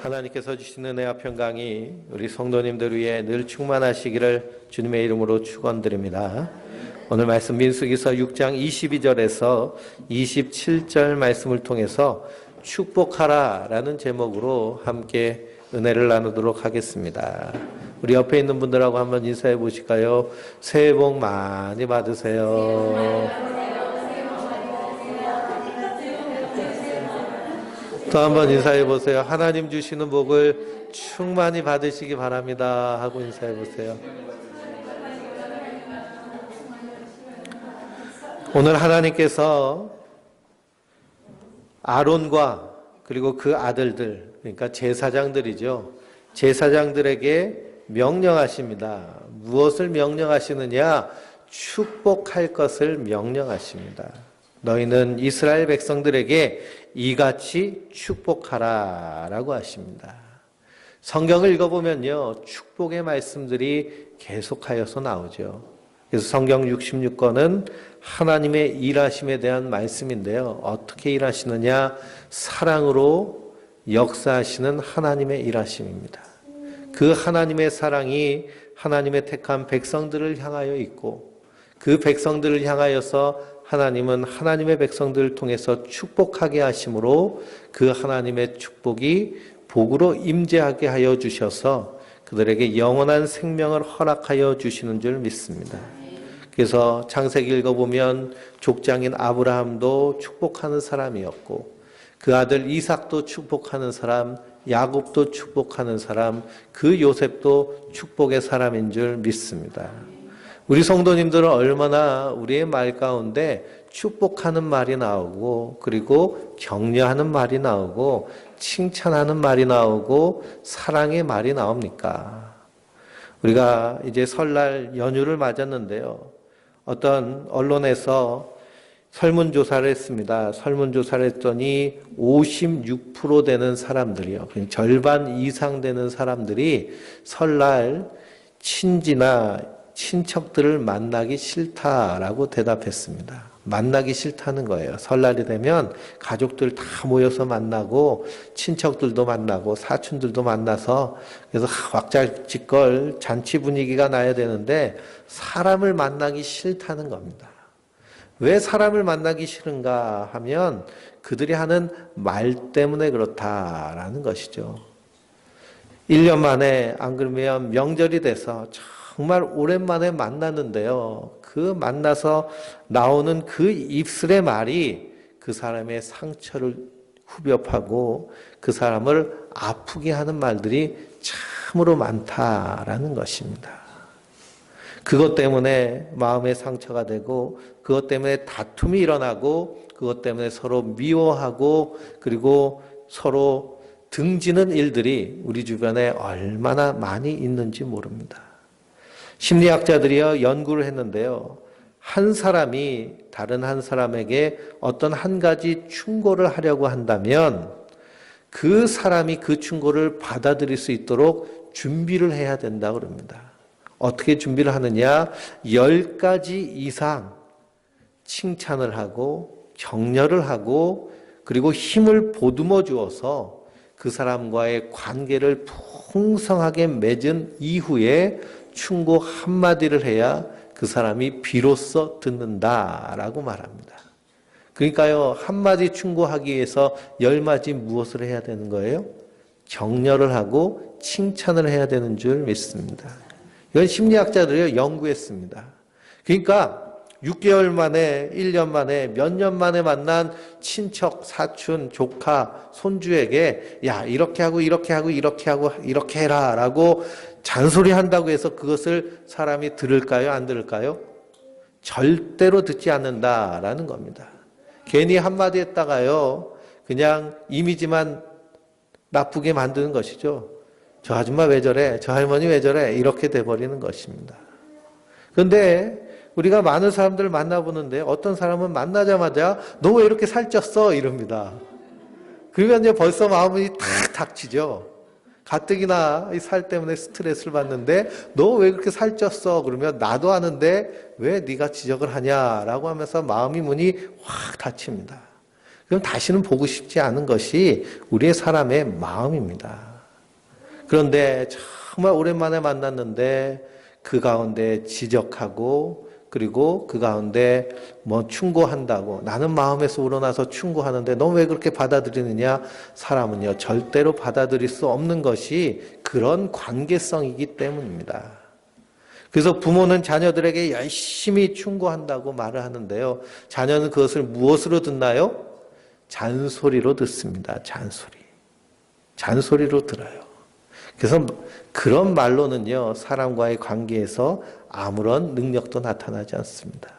하나님께서 주시는 은혜와 평강이 우리 성도님들 위해 늘 충만하시기를 주님의 이름으로 축원드립니다. 오늘 말씀 민수기서 6장 22절에서 27절 말씀을 통해서 축복하라라는 제목으로 함께 은혜를 나누도록 하겠습니다. 우리 옆에 있는 분들하고 한번 인사해 보실까요? 새해 복 많이 받으세요. 또 한번 인사해 보세요. 하나님 주시는 복을 충만히 받으시기 바랍니다 하고 인사해 보세요. 오늘 하나님께서 아론과 그리고 그 아들들, 그러니까 제사장들이죠. 제사장들에게 명령하십니다. 무엇을 명령하시느냐? 축복할 것을 명령하십니다. 너희는 이스라엘 백성들에게 이같이 축복하라 라고 하십니다. 성경을 읽어보면요, 축복의 말씀들이 계속하여서 나오죠. 그래서 성경 66권은 하나님의 일하심에 대한 말씀인데요. 어떻게 일하시느냐? 사랑으로 역사하시는 하나님의 일하심입니다. 그 하나님의 사랑이 하나님의 택한 백성들을 향하여 있고, 그 백성들을 향하여서 하나님은 하나님의 백성들을 통해서 축복하게 하심으로 그 하나님의 축복이 복으로 임재하게 하여 주셔서 그들에게 영원한 생명을 허락하여 주시는 줄 믿습니다. 그래서 창세기 읽어보면 족장인 아브라함도 축복하는 사람이었고, 그 아들 이삭도 축복하는 사람, 야곱도 축복하는 사람, 그 요셉도 축복의 사람인 줄 믿습니다. 우리 성도님들은 얼마나 우리의 말 가운데 축복하는 말이 나오고, 그리고 격려하는 말이 나오고, 칭찬하는 말이 나오고, 사랑의 말이 나옵니까? 우리가 이제 설날 연휴를 맞았는데요. 어떤 언론에서 설문조사를 했습니다. 설문조사를 했더니 56% 되는 사람들이요, 절반 이상 되는 사람들이 설날 친지나 친척들을 만나기 싫다라고 대답했습니다. 만나기 싫다는 거예요. 설날이 되면 가족들 다 모여서 만나고, 친척들도 만나고, 사촌들도 만나서, 그래서 왁자지껄 잔치 분위기가 나야 되는데 사람을 만나기 싫다는 겁니다. 왜 사람을 만나기 싫은가 하면 그들이 하는 말 때문에 그렇다라는 것이죠. 1년 만에, 안 그러면 명절이 돼서 정말 오랜만에 만났는데요, 그 만나서 나오는 그 입술의 말이 그 사람의 상처를 후벼 파고 그 사람을 아프게 하는 말들이 참으로 많다라는 것입니다. 그것 때문에 마음의 상처가 되고, 그것 때문에 다툼이 일어나고, 그것 때문에 서로 미워하고, 그리고 서로 등지는 일들이 우리 주변에 얼마나 많이 있는지 모릅니다. 심리학자들이요, 연구를 했는데요, 한 사람이 다른 한 사람에게 어떤 한 가지 충고를 하려고 한다면 그 사람이 그 충고를 받아들일 수 있도록 준비를 해야 된다고 그럽니다. 어떻게 준비를 하느냐? 10가지 이상 칭찬을 하고 격려를 하고, 그리고 힘을 보듬어 주어서 그 사람과의 관계를 풍성하게 맺은 이후에 충고 한마디를 해야 그 사람이 비로소 듣는다라고 말합니다. 그러니까요, 한마디 충고하기 위해서 10마디 무엇을 해야 되는 거예요? 격려를 하고 칭찬을 해야 되는 줄 믿습니다. 이건 심리학자들이 연구했습니다. 그러니까 6개월 만에, 1년 만에, 몇 년 만에 만난 친척, 사촌, 조카, 손주에게 야, 이렇게 하고 이렇게 하고 이렇게 하고 이렇게 해라 라고 잔소리한다고 해서 그것을 사람이 들을까요? 안 들을까요? 절대로 듣지 않는다라는 겁니다. 괜히 한마디 했다가요, 그냥 이미지만 나쁘게 만드는 것이죠. 저 아줌마 왜 저래? 저 할머니 왜 저래? 이렇게 돼버리는 것입니다. 그런데 우리가 많은 사람들을 만나보는데 어떤 사람은 만나자마자 너 왜 이렇게 살쪘어? 이럽니다. 그러면 이제 벌써 마음이 탁 닥치죠. 가뜩이나 이 살 때문에 스트레스를 받는데 너 왜 그렇게 살쪘어? 그러면 나도 아는데 왜 네가 지적을 하냐라고 하면서 마음이 문이 확 닫힙니다. 그럼 다시는 보고 싶지 않은 것이 우리의 사람의 마음입니다. 그런데 정말 오랜만에 만났는데 그 가운데 지적하고 그리고 그 가운데 뭐 충고한다고 나는 마음에서 우러나서 충고하는데 너 왜 그렇게 받아들이느냐? 사람은요 절대로 받아들일 수 없는 것이 그런 관계성이기 때문입니다. 그래서 부모는 자녀들에게 열심히 충고한다고 말을 하는데요. 자녀는 그것을 무엇으로 듣나요? 잔소리로 듣습니다. 잔소리로 들어요. 그래서 그런 말로는요, 사람과의 관계에서 아무런 능력도 나타나지 않습니다.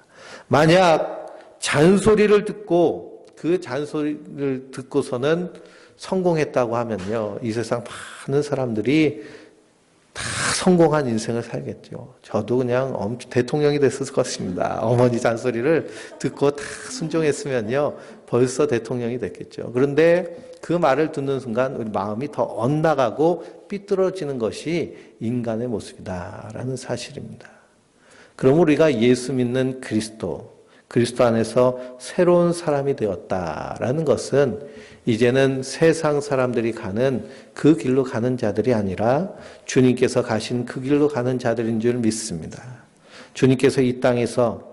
만약 잔소리를 듣고 그 잔소리를 듣고서는 성공했다고 하면요, 이 세상 많은 사람들이 다 성공한 인생을 살겠죠. 저도 그냥 대통령이 됐을 것입니다. 어머니 잔소리를 듣고 다 순종했으면요, 벌써 대통령이 됐겠죠. 그런데 그 말을 듣는 순간 우리 마음이 더 엇나가고 삐뚤어지는 것이 인간의 모습이다라는 사실입니다. 그럼 우리가 예수 믿는 그리스도 안에서 새로운 사람이 되었다라는 것은 이제는 세상 사람들이 가는 그 길로 가는 자들이 아니라 주님께서 가신 그 길로 가는 자들인 줄 믿습니다. 주님께서 이 땅에서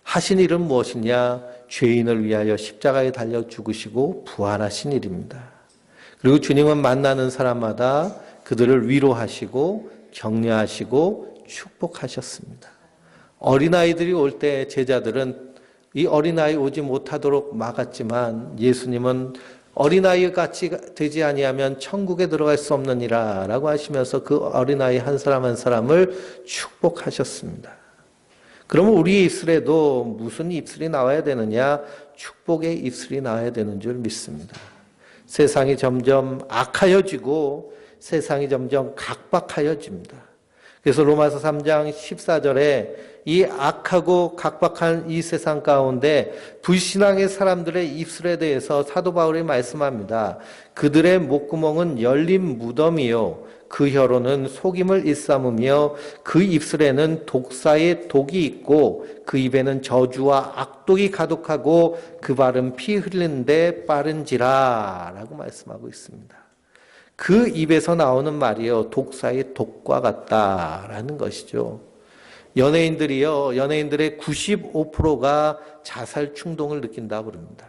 하신 일은 무엇이냐? 죄인을 위하여 십자가에 달려 죽으시고 부활하신 일입니다. 그리고 주님은 만나는 사람마다 그들을 위로하시고 격려하시고 축복하셨습니다. 어린아이들이 올 때 제자들은 이 어린아이 오지 못하도록 막았지만 예수님은 어린아이 같이 되지 아니하면 천국에 들어갈 수 없느니라 라고 하시면서 그 어린아이 한 사람 한 사람을 축복하셨습니다. 그러면 우리의 입술에도 무슨 입술이 나와야 되느냐? 축복의 입술이 나와야 되는 줄 믿습니다. 세상이 점점 악하여지고 세상이 점점 각박하여집니다. 그래서 로마서 3장 14절에 이 악하고 각박한 이 세상 가운데 불신앙의 사람들의 입술에 대해서 사도 바울이 말씀합니다. 그들의 목구멍은 열린 무덤이요 그 혀로는 속임을 일삼으며 그 입술에는 독사의 독이 있고 그 입에는 저주와 악독이 가득하고 그 발은 피 흘리는데 빠른지라 라고 말씀하고 있습니다. 그 입에서 나오는 말이요 독사의 독과 같다라는 것이죠. 연예인들의 95%가 자살 충동을 느낀다고 그럽니다.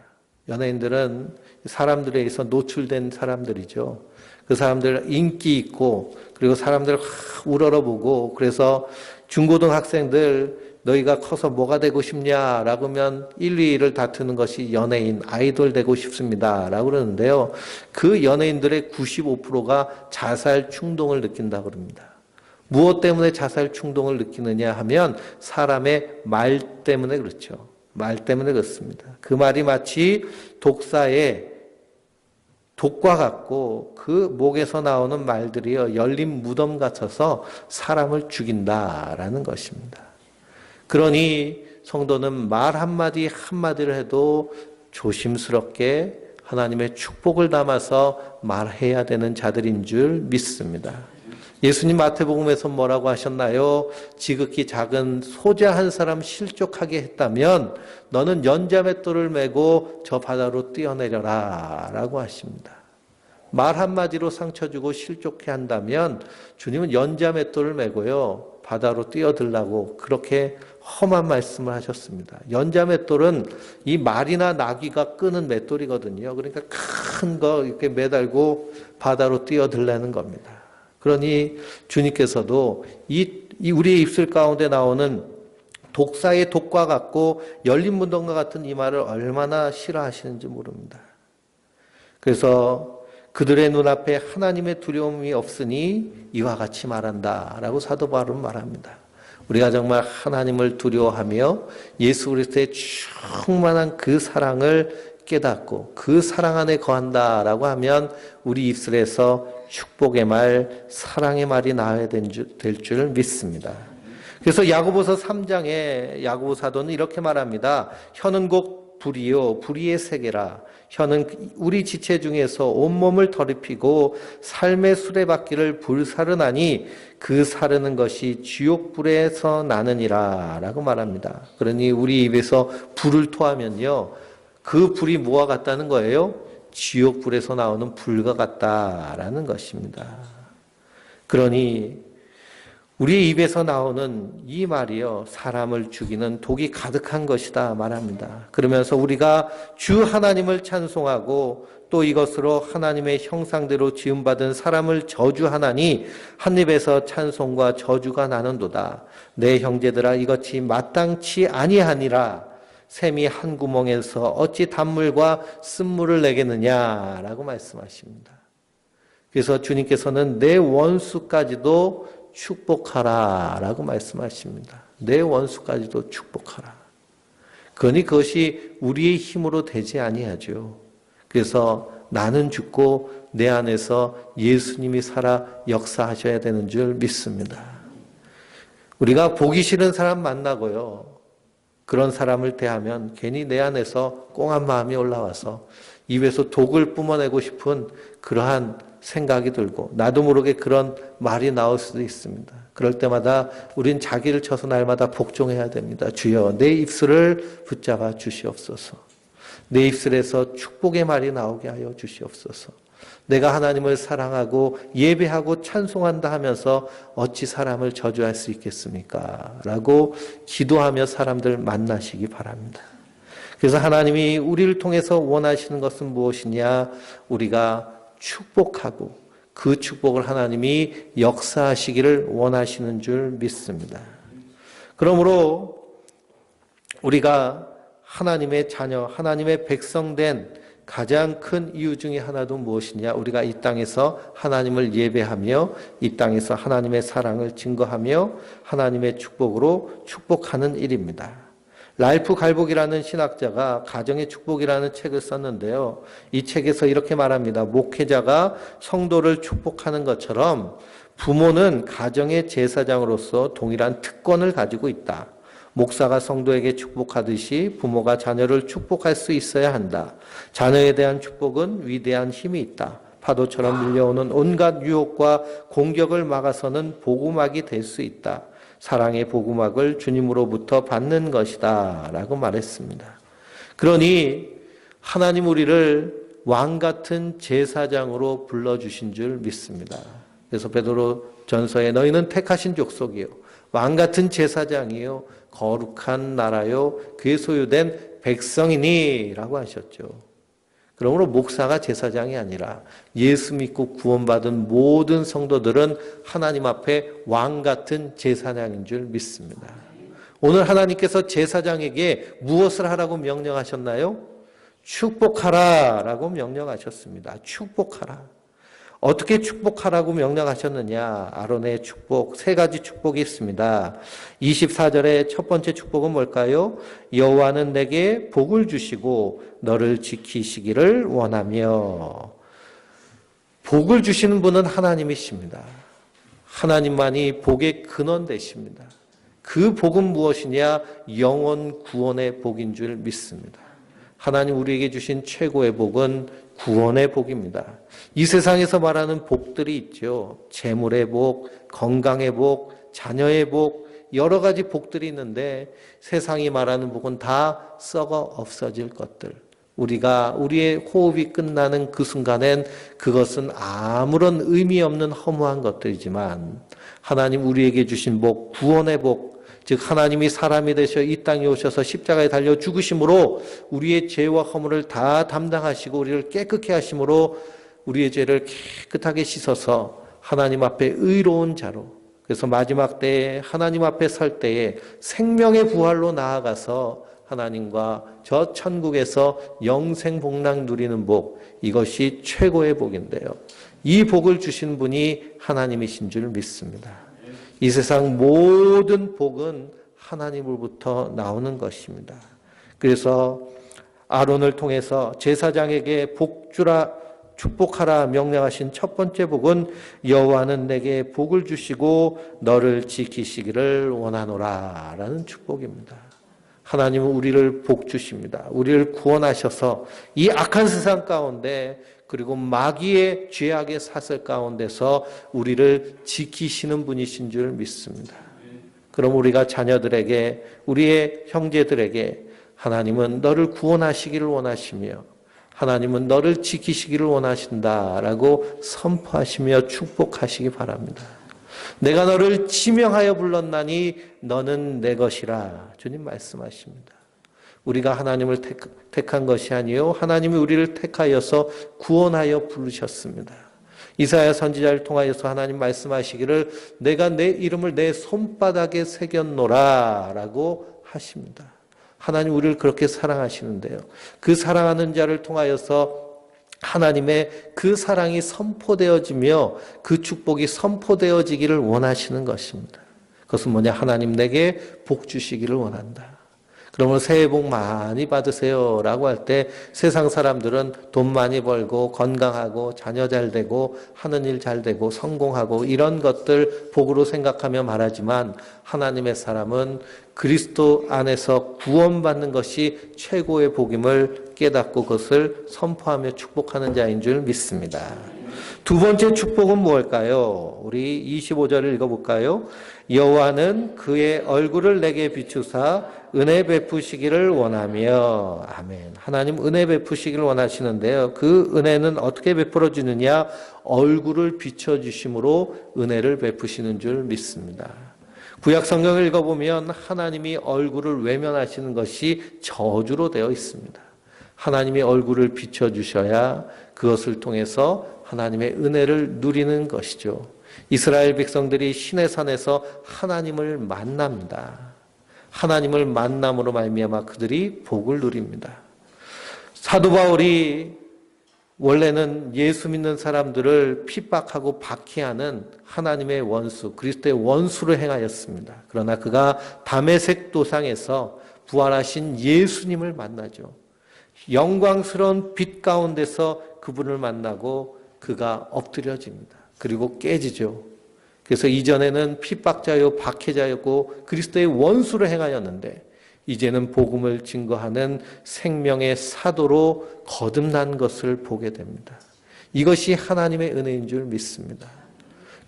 연예인들은 사람들에 의해서 노출된 사람들이죠. 그 사람들 인기 있고 그리고 사람들 우러러보고 그래서 중고등학생들 너희가 커서 뭐가 되고 싶냐라고 하면 1, 2위를 다투는 것이 연예인, 아이돌 되고 싶습니다 라고 그러는데요. 그 연예인들의 95%가 자살 충동을 느낀다고 그럽니다. 무엇 때문에 자살 충동을 느끼느냐 하면 사람의 말 때문에 그렇죠. 말 때문에 그렇습니다. 그 말이 마치 독사의 독과 같고 그 목에서 나오는 말들이요 열린 무덤 같아서 사람을 죽인다라는 것입니다. 그러니 성도는 말 한마디 한마디를 해도 조심스럽게 하나님의 축복을 담아서 말해야 되는 자들인 줄 믿습니다. 예수님 마태복음에서 뭐라고 하셨나요? 지극히 작은 소자 한 사람 실족하게 했다면 너는 연자맷돌을 메고 저 바다로 뛰어내려라 라고 하십니다. 말 한마디로 상처 주고 실족해 한다면 주님은 연자맷돌을 메고요 바다로 뛰어들라고 그렇게 험한 말씀을 하셨습니다. 연자맷돌은 이 말이나 나귀가 끄는 맷돌이거든요. 그러니까 큰 거 이렇게 매달고 바다로 뛰어들라는 겁니다. 그러니 주님께서도 우리의 입술 가운데 나오는 독사의 독과 같고 열린 무덤과 같은 이 말을 얼마나 싫어하시는지 모릅니다. 그래서 그들의 눈앞에 하나님의 두려움이 없으니 이와 같이 말한다라고 사도 바울은 말합니다. 우리가 정말 하나님을 두려워하며 예수 그리스도의 충만한 그 사랑을 깨닫고 그 사랑 안에 거한다라고 하면 우리 입술에서 축복의 말, 사랑의 말이 나와야 될 줄 믿습니다. 그래서 야고보서 3장에 야고보 사도는 이렇게 말합니다. 혀는 곧 불이요 불의의 세계라. 혀는 우리 지체 중에서 온몸을 더럽히고 삶의 수레바퀴를 불사르나니 그 사르는 것이 지옥불에서 나느니라 라고 말합니다. 그러니 우리 입에서 불을 토하면요 그 불이 뭐와 같다는 거예요? 지옥불에서 나오는 불과 같다라는 것입니다. 그러니 우리 입에서 나오는 이 말이요, 사람을 죽이는 독이 가득한 것이다 말합니다. 그러면서 우리가 주 하나님을 찬송하고 또 이것으로 하나님의 형상대로 지음받은 사람을 저주하나니 한 입에서 찬송과 저주가 나는도다. 내 형제들아, 이것이 마땅치 아니하니라. 샘이 한 구멍에서 어찌 단물과 쓴물을 내겠느냐라고 말씀하십니다. 그래서 주님께서는 내 원수까지도 축복하라 라고 말씀하십니다. 내 원수까지도 축복하라. 그러니 그것이 우리의 힘으로 되지 아니하죠. 그래서 나는 죽고 내 안에서 예수님이 살아 역사하셔야 되는 줄 믿습니다. 우리가 보기 싫은 사람 만나고요, 그런 사람을 대하면 괜히 내 안에서 꽁한 마음이 올라와서 입에서 독을 뿜어내고 싶은 그러한 생각이 들고 나도 모르게 그런 말이 나올 수도 있습니다. 그럴 때마다 우린 자기를 쳐서 날마다 복종해야 됩니다. 주여, 내 입술을 붙잡아 주시옵소서. 내 입술에서 축복의 말이 나오게 하여 주시옵소서. 내가 하나님을 사랑하고 예배하고 찬송한다 하면서 어찌 사람을 저주할 수 있겠습니까? 라고 기도하며 사람들 만나시기 바랍니다. 그래서 하나님이 우리를 통해서 원하시는 것은 무엇이냐? 우리가 축복하고 그 축복을 하나님이 역사하시기를 원하시는 줄 믿습니다. 그러므로 우리가 하나님의 자녀, 하나님의 백성된 가장 큰 이유 중에 하나도 무엇이냐? 우리가 이 땅에서 하나님을 예배하며 이 땅에서 하나님의 사랑을 증거하며 하나님의 축복으로 축복하는 일입니다. 랄프 갈복이라는 신학자가 가정의 축복이라는 책을 썼는데요. 이 책에서 이렇게 말합니다. 목회자가 성도를 축복하는 것처럼 부모는 가정의 제사장으로서 동일한 특권을 가지고 있다. 목사가 성도에게 축복하듯이 부모가 자녀를 축복할 수 있어야 한다. 자녀에 대한 축복은 위대한 힘이 있다. 파도처럼 밀려오는 온갖 유혹과 공격을 막아서는 복음학이 될 수 있다. 사랑의 복음학을 주님으로부터 받는 것이다 라고 말했습니다. 그러니 하나님 우리를 왕같은 제사장으로 불러주신 줄 믿습니다. 그래서 베드로 전서에 너희는 택하신 족속이요 왕같은 제사장이요 거룩한 나라요 그의 소유된 백성이니 라고 하셨죠. 그러므로 목사가 제사장이 아니라 예수 믿고 구원받은 모든 성도들은 하나님 앞에 왕같은 제사장인 줄 믿습니다. 오늘 하나님께서 제사장에게 무엇을 하라고 명령하셨나요? 축복하라 라고 명령하셨습니다. 축복하라. 어떻게 축복하라고 명령하셨느냐? 아론의 축복, 세 가지 축복이 있습니다. 24절의 첫 번째 축복은 뭘까요? 여호와는 내게 복을 주시고 너를 지키시기를 원하며. 복을 주시는 분은 하나님이십니다. 하나님만이 복의 근원 되십니다. 그 복은 무엇이냐? 영원 구원의 복인 줄 믿습니다. 하나님 우리에게 주신 최고의 복은 구원의 복입니다. 이 세상에서 말하는 복들이 있죠. 재물의 복, 건강의 복, 자녀의 복, 여러 가지 복들이 있는데 세상이 말하는 복은 다 썩어 없어질 것들. 우리의 호흡이 끝나는 그 순간엔 그것은 아무런 의미 없는 허무한 것들이지만 하나님 우리에게 주신 복, 구원의 복, 즉 하나님이 사람이 되셔 이 땅에 오셔서 십자가에 달려 죽으심으로 우리의 죄와 허물을 다 담당하시고 우리를 깨끗게 하심으로 우리의 죄를 깨끗하게 씻어서 하나님 앞에 의로운 자로, 그래서 마지막 때에 하나님 앞에 설 때에 생명의 부활로 나아가서 하나님과 저 천국에서 영생 복락 누리는 복, 이것이 최고의 복인데요. 이 복을 주신 분이 하나님이신 줄 믿습니다. 이 세상 모든 복은 하나님으로부터 나오는 것입니다. 그래서 아론을 통해서 제사장에게 복주라 축복하라 명령하신 첫 번째 복은 여호와는 내게 복을 주시고 너를 지키시기를 원하노라 라는 축복입니다. 하나님은 우리를 복 주십니다. 우리를 구원하셔서 이 악한 세상 가운데 그리고 마귀의 죄악의 사슬 가운데서 우리를 지키시는 분이신 줄 믿습니다. 그럼 우리가 자녀들에게, 우리의 형제들에게 하나님은 너를 구원하시기를 원하시며 하나님은 너를 지키시기를 원하신다라고 선포하시며 축복하시기 바랍니다. 내가 너를 지명하여 불렀나니 너는 내 것이라 주님 말씀하십니다. 우리가 하나님을 택한 것이 아니요 하나님이 우리를 택하여서 구원하여 부르셨습니다. 이사야 선지자를 통하여서 하나님 말씀하시기를 내가 내 이름을 내 손바닥에 새겼노라 라고 하십니다. 하나님 우리를 그렇게 사랑하시는데요. 그 사랑하는 자를 통하여서 하나님의 그 사랑이 선포되어지며 그 축복이 선포되어지기를 원하시는 것입니다. 그것은 뭐냐? 하나님 내게 복 주시기를 원한다. 그러면 새해 복 많이 받으세요 라고 할 때 세상 사람들은 돈 많이 벌고 건강하고 자녀 잘 되고 하는 일 잘 되고 성공하고 이런 것들 복으로 생각하며 말하지만 하나님의 사람은 그리스도 안에서 구원받는 것이 최고의 복임을 깨닫고 그것을 선포하며 축복하는 자인 줄 믿습니다. 두 번째 축복은 무엇일까요? 우리 25절을 읽어볼까요? 여호와는 그의 얼굴을 내게 비추사 은혜 베푸시기를 원하며 아멘. 하나님 은혜 베푸시기를 원하시는데요. 그 은혜는 어떻게 베풀어 주느냐? 얼굴을 비춰주심으로 은혜를 베푸시는 줄 믿습니다. 구약 성경을 읽어보면 하나님이 얼굴을 외면하시는 것이 저주로 되어 있습니다. 하나님이 얼굴을 비춰주셔야 그것을 통해서 하나님의 은혜를 누리는 것이죠. 이스라엘 백성들이 시내산에서 하나님을 만납니다. 하나님을 만남으로 말미암아 그들이 복을 누립니다. 사도 바울이 원래는 예수 믿는 사람들을 핍박하고 박해하는 하나님의 원수, 그리스도의 원수를 행하였습니다. 그러나 그가 다메섹 도상에서 부활하신 예수님을 만나죠. 영광스러운 빛 가운데서 그분을 만나고 그가 엎드려집니다. 그리고 깨지죠. 그래서 이전에는 핍박자요 박해자였고 그리스도의 원수를 행하였는데 이제는 복음을 증거하는 생명의 사도로 거듭난 것을 보게 됩니다. 이것이 하나님의 은혜인 줄 믿습니다.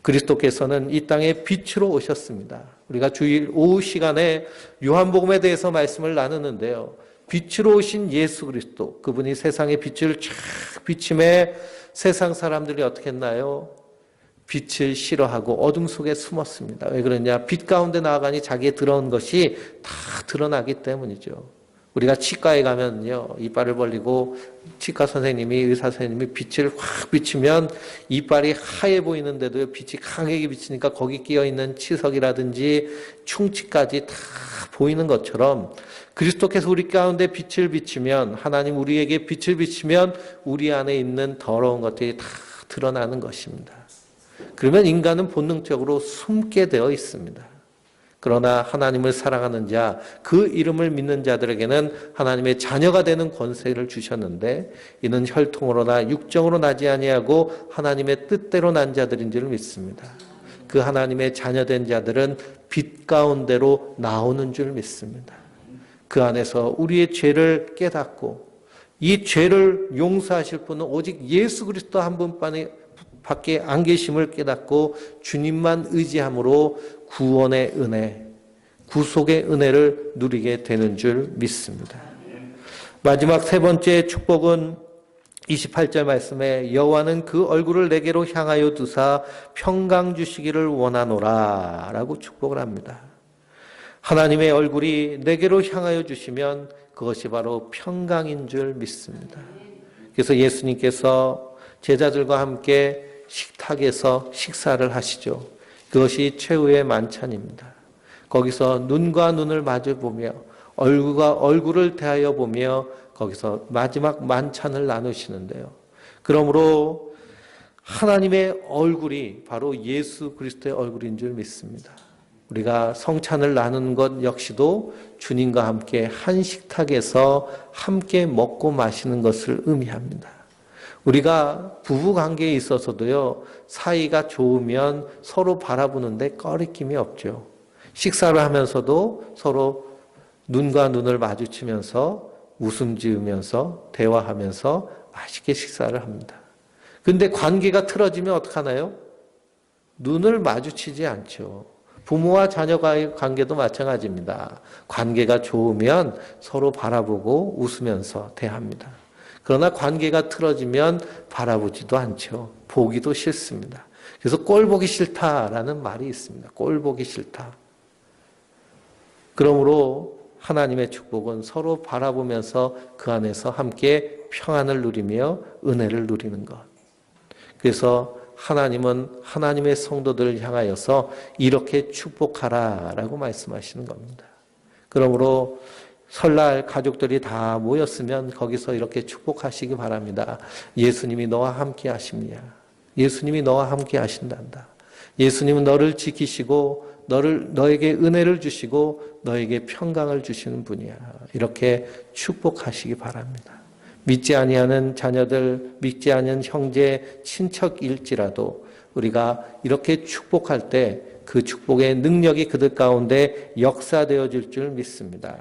그리스도께서는 이 땅에 빛으로 오셨습니다. 우리가 주일 오후 시간에 요한복음에 대해서 말씀을 나누는데요. 빛으로 오신 예수 그리스도, 그분이 세상의 빛을 쫙 비침에 세상 사람들이 어떻게 했나요? 빛을 싫어하고 어둠 속에 숨었습니다. 왜 그러냐? 빛 가운데 나아가니 자기의 들어온 것이 다 드러나기 때문이죠. 우리가 치과에 가면요, 이빨을 벌리고 치과 선생님이, 의사 선생님이 빛을 확 비추면 이빨이 하얘 보이는데도 빛이 강하게 비치니까 거기 끼어있는 치석이라든지 충치까지 다 보이는 것처럼 그리스도께서 우리 가운데 빛을 비추면, 하나님 우리에게 빛을 비추면 우리 안에 있는 더러운 것들이 다 드러나는 것입니다. 그러면 인간은 본능적으로 숨게 되어 있습니다. 그러나 하나님을 사랑하는 자, 그 이름을 믿는 자들에게는 하나님의 자녀가 되는 권세를 주셨는데 이는 혈통으로나 육정으로 나지 아니하고 하나님의 뜻대로 난 자들인 줄 믿습니다. 그 하나님의 자녀된 자들은 빛 가운데로 나오는 줄 믿습니다. 그 안에서 우리의 죄를 깨닫고 이 죄를 용서하실 분은 오직 예수 그리스도 한 분밖에 안 계심을 깨닫고 주님만 의지함으로 구원의 은혜, 구속의 은혜를 누리게 되는 줄 믿습니다. 마지막 세 번째 축복은 28절 말씀에 여호와는 그 얼굴을 내게로 향하여 두사 평강 주시기를 원하노라 라고 축복을 합니다. 하나님의 얼굴이 내게로 향하여 주시면 그것이 바로 평강인 줄 믿습니다. 그래서 예수님께서 제자들과 함께 식탁에서 식사를 하시죠. 그것이 최후의 만찬입니다. 거기서 눈과 눈을 마주보며 얼굴과 얼굴을 대하여 보며 거기서 마지막 만찬을 나누시는데요. 그러므로 하나님의 얼굴이 바로 예수 그리스도의 얼굴인 줄 믿습니다. 우리가 성찬을 나누는 것 역시도 주님과 함께 한 식탁에서 함께 먹고 마시는 것을 의미합니다. 우리가 부부 관계에 있어서도요, 사이가 좋으면 서로 바라보는데 꺼리낌이 없죠. 식사를 하면서도 서로 눈과 눈을 마주치면서 웃음 지으면서 대화하면서 맛있게 식사를 합니다. 근데 관계가 틀어지면 어떡하나요? 눈을 마주치지 않죠. 부모와 자녀와의 관계도 마찬가지입니다. 관계가 좋으면 서로 바라보고 웃으면서 대합니다. 그러나 관계가 틀어지면 바라보지도 않죠. 보기도 싫습니다. 그래서 꼴 보기 싫다라는 말이 있습니다. 꼴 보기 싫다. 그러므로 하나님의 축복은 서로 바라보면서 그 안에서 함께 평안을 누리며 은혜를 누리는 것. 그래서 하나님은 하나님의 성도들을 향하여서 이렇게 축복하라라고 말씀하시는 겁니다. 그러므로 설날 가족들이 다 모였으면 거기서 이렇게 축복하시기 바랍니다. 예수님이 너와 함께 하십니다. 예수님이 너와 함께 하신단다. 예수님은 너를 지키시고 너에게 은혜를 주시고 너에게 평강을 주시는 분이야. 이렇게 축복하시기 바랍니다. 믿지 아니하는 자녀들, 믿지 않은 형제, 친척일지라도 우리가 이렇게 축복할 때 그 축복의 능력이 그들 가운데 역사되어질 줄 믿습니다.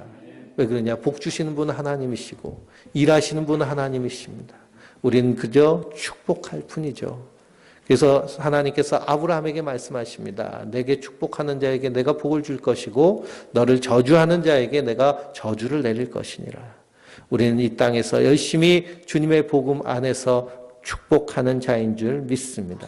왜 그러냐? 복 주시는 분은 하나님이시고 일하시는 분은 하나님이십니다. 우리는 그저 축복할 뿐이죠. 그래서 하나님께서 아브라함에게 말씀하십니다. 내게 축복하는 자에게 내가 복을 줄 것이고 너를 저주하는 자에게 내가 저주를 내릴 것이니라. 우리는 이 땅에서 열심히 주님의 복음 안에서 축복하는 자인 줄 믿습니다.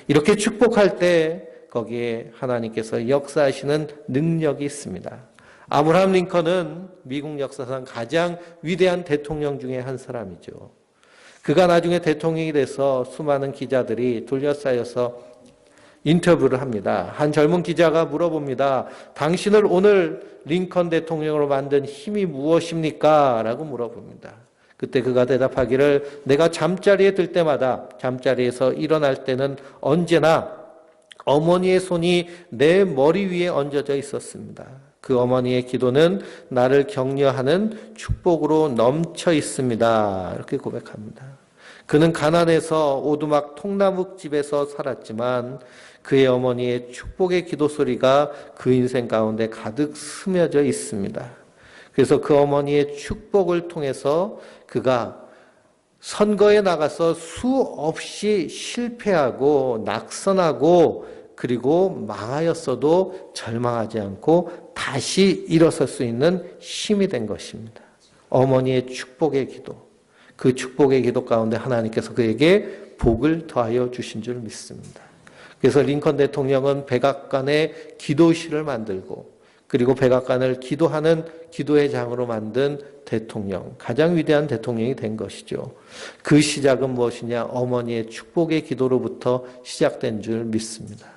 이렇게 축복할 때 거기에 하나님께서 역사하시는 능력이 있습니다. 아브라함 링컨은 미국 역사상 가장 위대한 대통령 중에 한 사람이죠. 그가 나중에 대통령이 돼서 수많은 기자들이 둘러싸여서 인터뷰를 합니다. 한 젊은 기자가 물어봅니다. 당신을 오늘 링컨 대통령으로 만든 힘이 무엇입니까? 라고 물어봅니다. 그때 그가 대답하기를 내가 잠자리에 들 때마다 잠자리에서 일어날 때는 언제나 어머니의 손이 내 머리 위에 얹어져 있었습니다. 그 어머니의 기도는 나를 격려하는 축복으로 넘쳐 있습니다. 이렇게 고백합니다. 그는 가난해서 오두막 통나무집에서 살았지만 그의 어머니의 축복의 기도 소리가 그 인생 가운데 가득 스며져 있습니다. 그래서 그 어머니의 축복을 통해서 그가 선거에 나가서 수없이 실패하고 낙선하고 그리고 망하였어도 절망하지 않고 다시 일어설 수 있는 힘이 된 것입니다. 어머니의 축복의 기도. 그 축복의 기도 가운데 하나님께서 그에게 복을 더하여 주신 줄 믿습니다. 그래서 링컨 대통령은 백악관에 기도실을 만들고 그리고 백악관을 기도하는 기도의 장으로 만든 대통령, 가장 위대한 대통령이 된 것이죠. 그 시작은 무엇이냐? 어머니의 축복의 기도로부터 시작된 줄 믿습니다.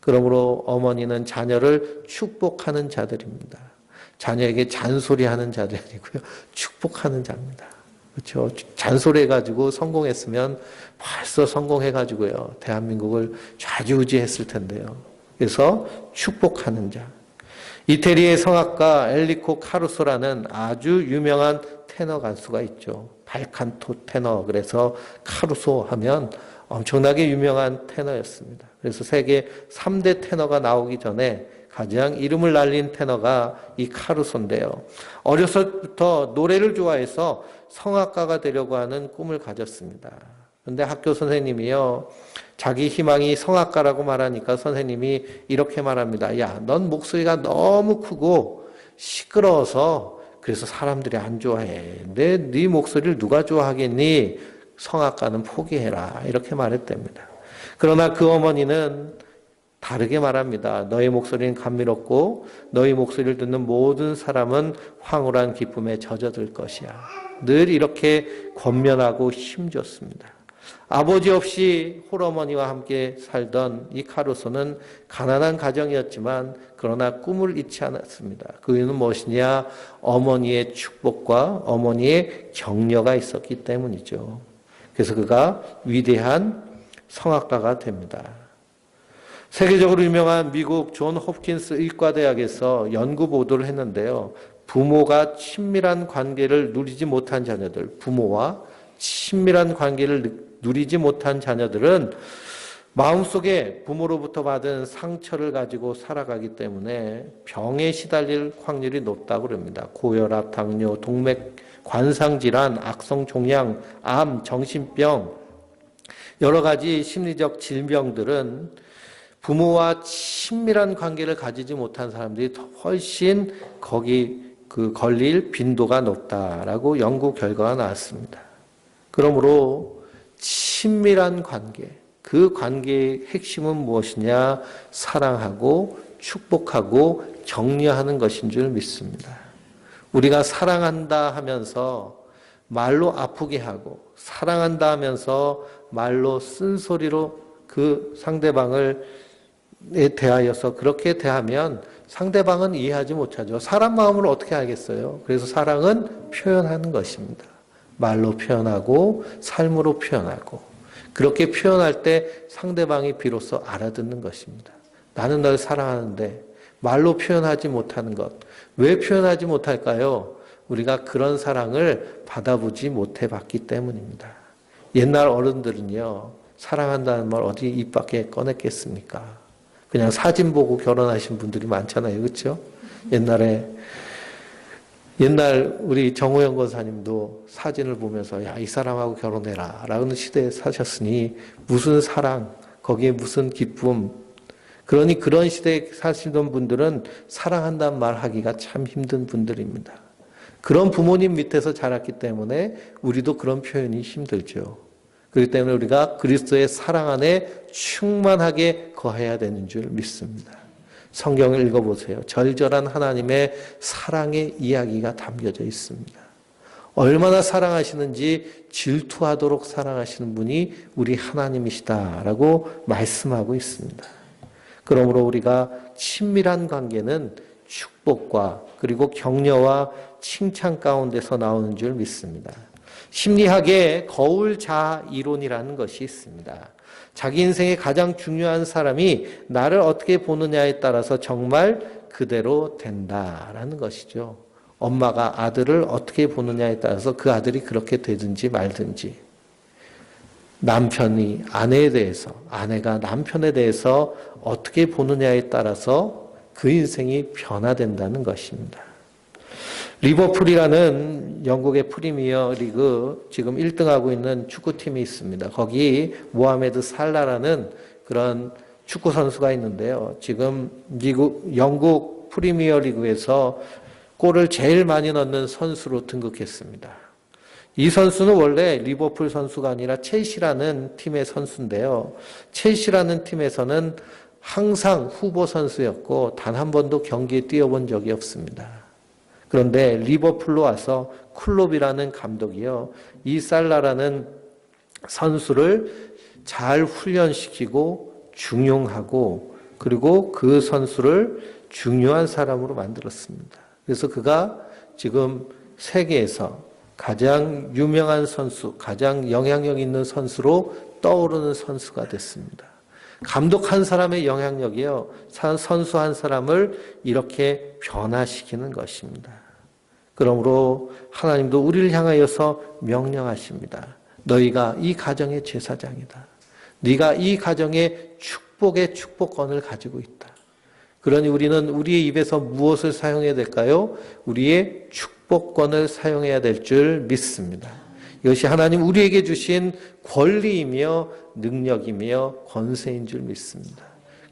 그러므로 어머니는 자녀를 축복하는 자들입니다. 자녀에게 잔소리하는 자들이 아니고요. 축복하는 자입니다. 그렇죠? 잔소리해가지고 성공했으면 벌써 성공해가지고요. 대한민국을 좌지우지했을 텐데요. 그래서 축복하는 자. 이태리의 성악가 엘리코 카루소라는 아주 유명한 테너 가수가 있죠. 발칸토 테너. 그래서 카루소 하면 엄청나게 유명한 테너였습니다. 그래서 세계 3대 테너가 나오기 전에 가장 이름을 날린 테너가 이 카루소인데요. 어려서부터 노래를 좋아해서 성악가가 되려고 하는 꿈을 가졌습니다. 그런데 학교 선생님이요. 자기 희망이 성악가라고 말하니까 선생님이 이렇게 말합니다. 야, 넌 목소리가 너무 크고 시끄러워서 그래서 사람들이 안 좋아해. 네 목소리를 누가 좋아하겠니? 성악가는 포기해라. 이렇게 말했답니다. 그러나 그 어머니는 다르게 말합니다. 너의 목소리는 감미롭고 너의 목소리를 듣는 모든 사람은 황홀한 기쁨에 젖어들 것이야. 늘 이렇게 권면하고 힘줬습니다. 아버지 없이 홀어머니와 함께 살던 이 카루소는 가난한 가정이었지만 그러나 꿈을 잃지 않았습니다. 그 이유는 무엇이냐? 어머니의 축복과 어머니의 격려가 있었기 때문이죠. 그래서 그가 위대한 성악가가 됩니다. 세계적으로 유명한 미국 존 홉킨스 의과대학에서 연구 보도를 했는데요. 부모가 친밀한 관계를 누리지 못한 자녀들, 부모와 친밀한 관계를 누리지 못한 자녀들은 마음속에 부모로부터 받은 상처를 가지고 살아가기 때문에 병에 시달릴 확률이 높다고 그럽니다. 고혈압, 당뇨, 동맥, 관상질환, 악성종양, 암, 정신병, 여러 가지 심리적 질병들은 부모와 친밀한 관계를 가지지 못한 사람들이 훨씬 걸릴 빈도가 높다라고 연구 결과가 나왔습니다. 그러므로 친밀한 관계, 그 관계의 핵심은 무엇이냐? 사랑하고 축복하고 격려하는 것인 줄 믿습니다. 우리가 사랑한다 하면서 말로 아프게 하고 사랑한다 하면서 말로 쓴소리로 그 상대방을 대하여서 그렇게 대하면 상대방은 이해하지 못하죠. 사람 마음을 어떻게 알겠어요? 그래서 사랑은 표현하는 것입니다. 말로 표현하고 삶으로 표현하고 그렇게 표현할 때 상대방이 비로소 알아듣는 것입니다. 나는 널 사랑하는데 말로 표현하지 못하는 것. 왜 표현하지 못할까요? 우리가 그런 사랑을 받아보지 못해 봤기 때문입니다. 옛날 어른들은요, 사랑한다는 말 어디 입 밖에 꺼냈겠습니까? 그냥 사진 보고 결혼하신 분들이 많잖아요. 그렇죠? 옛날 우리 정호영 권사님도 사진을 보면서 야, 이 사람하고 결혼해라 라는 시대에 사셨으니 무슨 사랑, 거기에 무슨 기쁨. 그러니 그런 시대에 사시던 분들은 사랑한다는 말 하기가 참 힘든 분들입니다. 그런 부모님 밑에서 자랐기 때문에 우리도 그런 표현이 힘들죠. 그렇기 때문에 우리가 그리스도의 사랑 안에 충만하게 거해야 되는 줄 믿습니다. 성경을 읽어보세요. 절절한 하나님의 사랑의 이야기가 담겨져 있습니다. 얼마나 사랑하시는지 질투하도록 사랑하시는 분이 우리 하나님이시다라고 말씀하고 있습니다. 그러므로 우리가 친밀한 관계는 축복과 그리고 격려와 칭찬 가운데서 나오는 줄 믿습니다. 심리학에 거울자 이론이라는 것이 있습니다. 자기 인생의 가장 중요한 사람이 나를 어떻게 보느냐에 따라서 정말 그대로 된다라는 것이죠. 엄마가 아들을 어떻게 보느냐에 따라서 그 아들이 그렇게 되든지 말든지, 남편이 아내에 대해서, 아내가 남편에 대해서 어떻게 보느냐에 따라서 그 인생이 변화된다는 것입니다. 리버풀이라는 영국의 프리미어 리그 지금 1등하고 있는 축구팀이 있습니다. 거기 모하메드 살라라는 그런 축구 선수가 있는데요. 지금 영국 프리미어 리그에서 골을 제일 많이 넣는 선수로 등극했습니다. 이 선수는 원래 리버풀 선수가 아니라 첼시라는 팀의 선수인데요. 첼시라는 팀에서는 항상 후보 선수였고 단 한 번도 경기에 뛰어본 적이 없습니다. 그런데 리버풀로 와서 클롭이라는 감독이요, 이 살라라는 선수를 잘 훈련시키고 중용하고 그리고 그 선수를 중요한 사람으로 만들었습니다. 그래서 그가 지금 세계에서 가장 유명한 선수, 가장 영향력 있는 선수로 떠오르는 선수가 됐습니다. 감독 한 사람의 영향력이요, 선수 한 사람을 이렇게 변화시키는 것입니다. 그러므로 하나님도 우리를 향하여서 명령하십니다. 너희가 이 가정의 제사장이다. 네가 이 가정의 축복의 축복권을 가지고 있다. 그러니 우리는 우리의 입에서 무엇을 사용해야 될까요? 우리의 축복권을 사용해야 될 줄 믿습니다. 이것이 하나님 우리에게 주신 권리이며 능력이며 권세인 줄 믿습니다.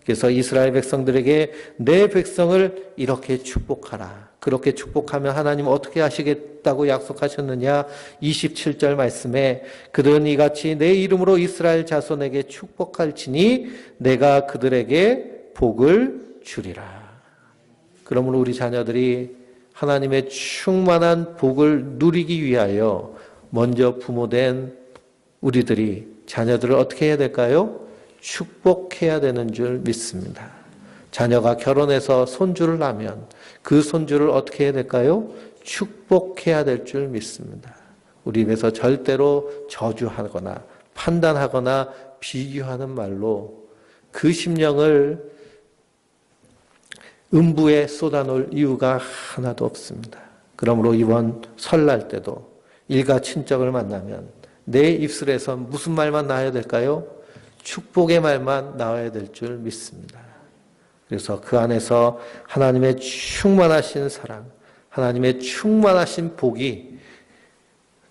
그래서 이스라엘 백성들에게 내 백성을 이렇게 축복하라. 그렇게 축복하면 하나님 어떻게 하시겠다고 약속하셨느냐? 27절 말씀에 그들은 이같이 내 이름으로 이스라엘 자손에게 축복할지니 내가 그들에게 복을 주리라. 그러므로 우리 자녀들이 하나님의 충만한 복을 누리기 위하여 먼저 부모된 우리들이 자녀들을 어떻게 해야 될까요? 축복해야 되는 줄 믿습니다. 자녀가 결혼해서 손주를 낳으면 그 손주를 어떻게 해야 될까요? 축복해야 될 줄 믿습니다. 우리 입에서 절대로 저주하거나 판단하거나 비교하는 말로 그 심령을 음부에 쏟아놓을 이유가 하나도 없습니다. 그러므로 이번 설날 때도 일가 친척을 만나면 내 입술에서 무슨 말만 나와야 될까요? 축복의 말만 나와야 될 줄 믿습니다. 그래서 그 안에서 하나님의 충만하신 사랑, 하나님의 충만하신 복이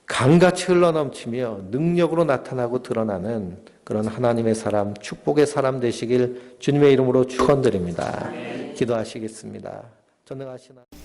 강같이 흘러넘치며 능력으로 나타나고 드러나는 그런 하나님의 사람, 축복의 사람 되시길 주님의 이름으로 축원드립니다. 기도하시겠습니다. 전능하신 하나님.